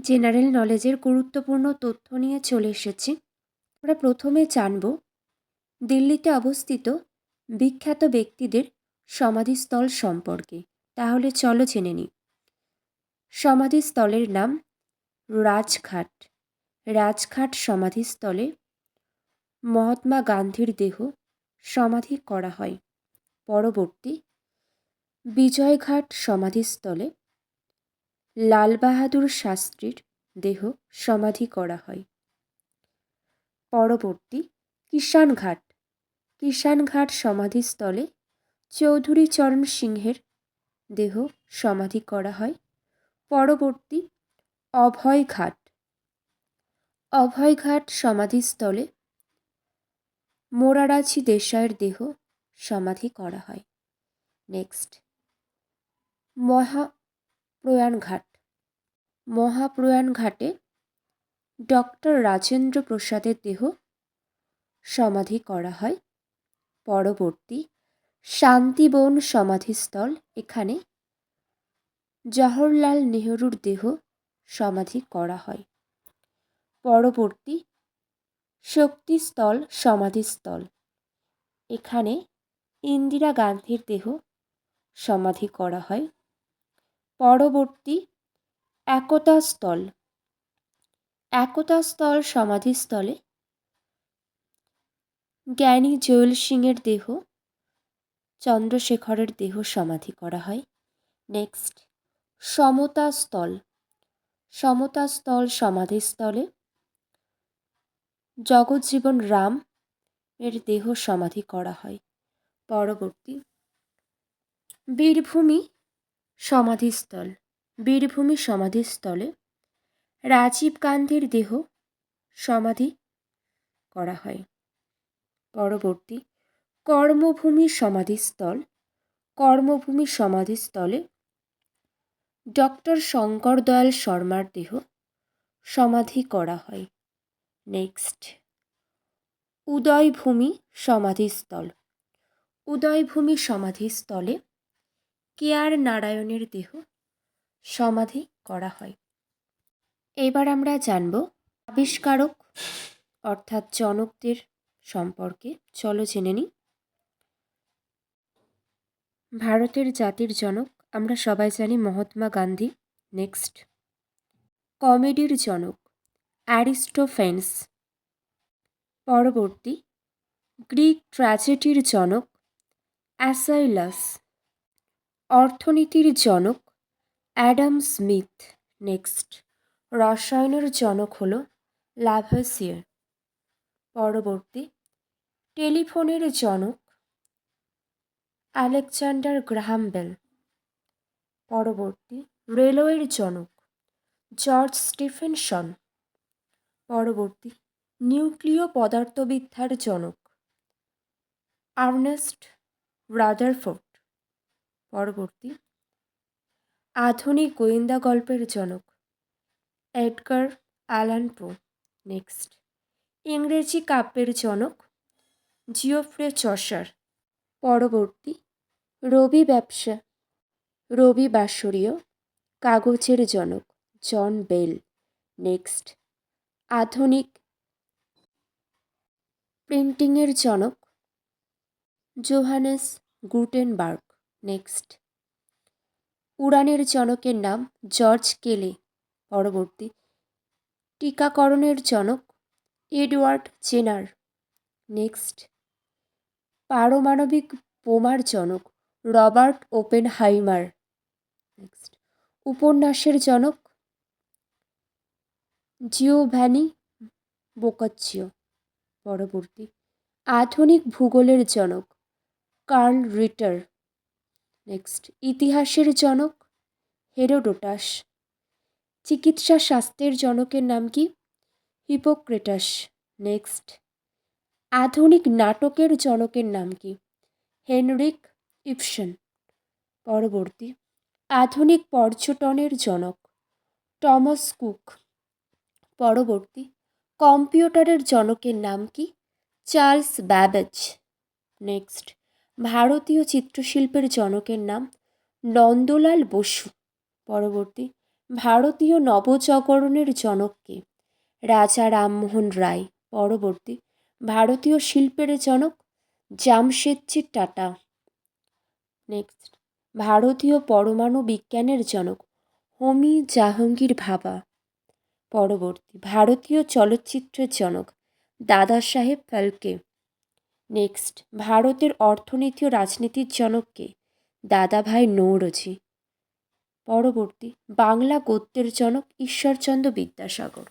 General নলেজের গুরুত্বপূর্ণ তথ্য নিয়ে চলে এসেছি। আমরা প্রথমে জানব দিল্লিতে অবস্থিত বিখ্যাত ব্যক্তিদের সমাধিস্থল সম্পর্কে। তাহলে চলো জেনে নিই। সমাধিস্থলের নাম রাজঘাট। রাজঘাট সমাধিস্থলে মহাত্মা গান্ধীর দেহ সমাধি করা হয়। পরবর্তী বিজয়ঘাট সমাধিস্থলে লাল বাহাদুর শাস্ত্রীর দেহ সমাধি করা হয়। পরবর্তী কিষানঘাট। কিষানঘাট সমাধিস্থলে চৌধুরী চরণ সিংহের দেহ সমাধি করা হয়। পরবর্তী অভয়ঘাট। অভয়ঘাট সমাধিস্থলে মোরারাজি দেশাইয়ের দেহ সমাধি করা হয়। নেক্সট মহাপ্রয়াণ ঘাট। মহাপ্রয়াণ ঘাটে ডক্টর রাজেন্দ্র প্রসাদের দেহ সমাধি করা হয়। পরবর্তী শান্তিবন সমাধিস্থল। এখানে জওহরলাল নেহরুর দেহ সমাধি করা হয়। পরবর্তী শক্তিস্থল সমাধিস্থল। এখানে ইন্দিরা গান্ধীর দেহ সমাধি করা হয়। পরবর্তী একতা স্থল। একতা স্থল সমাধিস্থলে জ্ঞানী জৈল সিংয়ের দেহ, চন্দ্রশেখরের দেহ সমাধি করা হয়। নেক্সট সমতা স্থল। সমতা স্থল সমাধিস্থলে জগজ্জীবন রাম এর দেহ সমাধি করা হয়। পরবর্তী বীরভূমি সমাধিস্থল। বীরভূমি সমাধিস্থলে রাজীব গান্ধীর দেহ সমাধি করা হয়। পরবর্তী কর্মভূমি সমাধিস্থল। কর্মভূমি সমাধিস্থলে ডক্টর শঙ্কর দয়াল শর্মার দেহ সমাধি করা হয়। নেক্সট উদয়ভূমি সমাধিস্থল। উদয়ভূমি সমাধিস্থলে কে আর নারায়ণের দেহ সমাধি করা হয়। এবার আমরা জানব আবিষ্কারক অর্থাৎ জনকদের সম্পর্কে। চলো জেনে নিই। ভারতের জাতির জনক আমরা সবাই জানি মহাত্মা গান্ধী। নেক্সট কমেডির জনক অ্যারিস্টোফেন্স। পরবর্তী গ্রিক ট্র্যাজেডির জনক অ্যাসাইলাস। অর্থনীতির জনক অ্যাডাম স্মিথ। নেক্সট রসায়নের জনক হল লাভাসিয়ার। পরবর্তী টেলিফোনের জনক আলেকজান্ডার গ্রাহাম বেল। পরবর্তী রেলওয়ের জনক জর্জ স্টিফেনসন। পরবর্তী নিউক্লিয় পদার্থবিদ্যার জনক আর্নেস্ট রাদারফোর্ড। পরবর্তী আধুনিক গোয়েন্দা গল্পের জনক এডগার অ্যালান পো। নেক্সট ইংরেজি কাব্যের জনক জিওফ্রে চসার। পরবর্তী রবিবাসরীয় কাগজের জনক জন বেল। নেক্সট আধুনিক প্রিন্টিংয়ের জনক জোহানেস গুটেনবার্গ। নেক্সট উড়ানের জনকের নাম জর্জ কেলে। পরবর্তী টিকাকরণের জনক এডওয়ার্ড জেনার। নেক্সট পারমাণবিক বোমার জনক রবার্ট ওপেনহাইমার। নেক্সট উপন্যাসের জনক জিওভানি বোকাচ্চিও। পরবর্তী আধুনিক ভূগোলের জনক কার্ল রিটার। নেক্সট ইতিহাসের জনক হেরোডোটাস। চিকিৎসা শাস্ত্রের জনকের নাম কি? হিপোক্রেটাস। নেক্সট আধুনিক নাটকের জনকের নাম কি? Henrique Ibsen. পরবর্তী আধুনিক পর্যটনের জনক টমাস কুক। পরবর্তী কম্পিউটারের জনকের নাম কি? Charles Babbage. নেক্সট ভারতীয় চিত্রশিল্পের জনকের নাম নন্দলাল বসু। পরবর্তী ভারতীয় নবজাগরণের জনককে? রাজা রামমোহন রায়। পরবর্তী, ভারতীয় শিল্পের জনক? জামশেদজি টাটা। নেক্সট, ভারতীয় পরমাণু বিজ্ঞানের জনক? হোমি জাহাঙ্গীর ভাবা। পরবর্তী, ভারতীয় চলচ্চিত্রের জনক? দাদা সাহেব ফালকে। নেক্সট, ভারতের অর্থনীতি ও রাজনীতির জনককে? দাদাভাই নৌরোজি। পরবর্তী, বাংলা গদ্যের জনক? ঈশ্বরচন্দ্র বিদ্যাসাগর।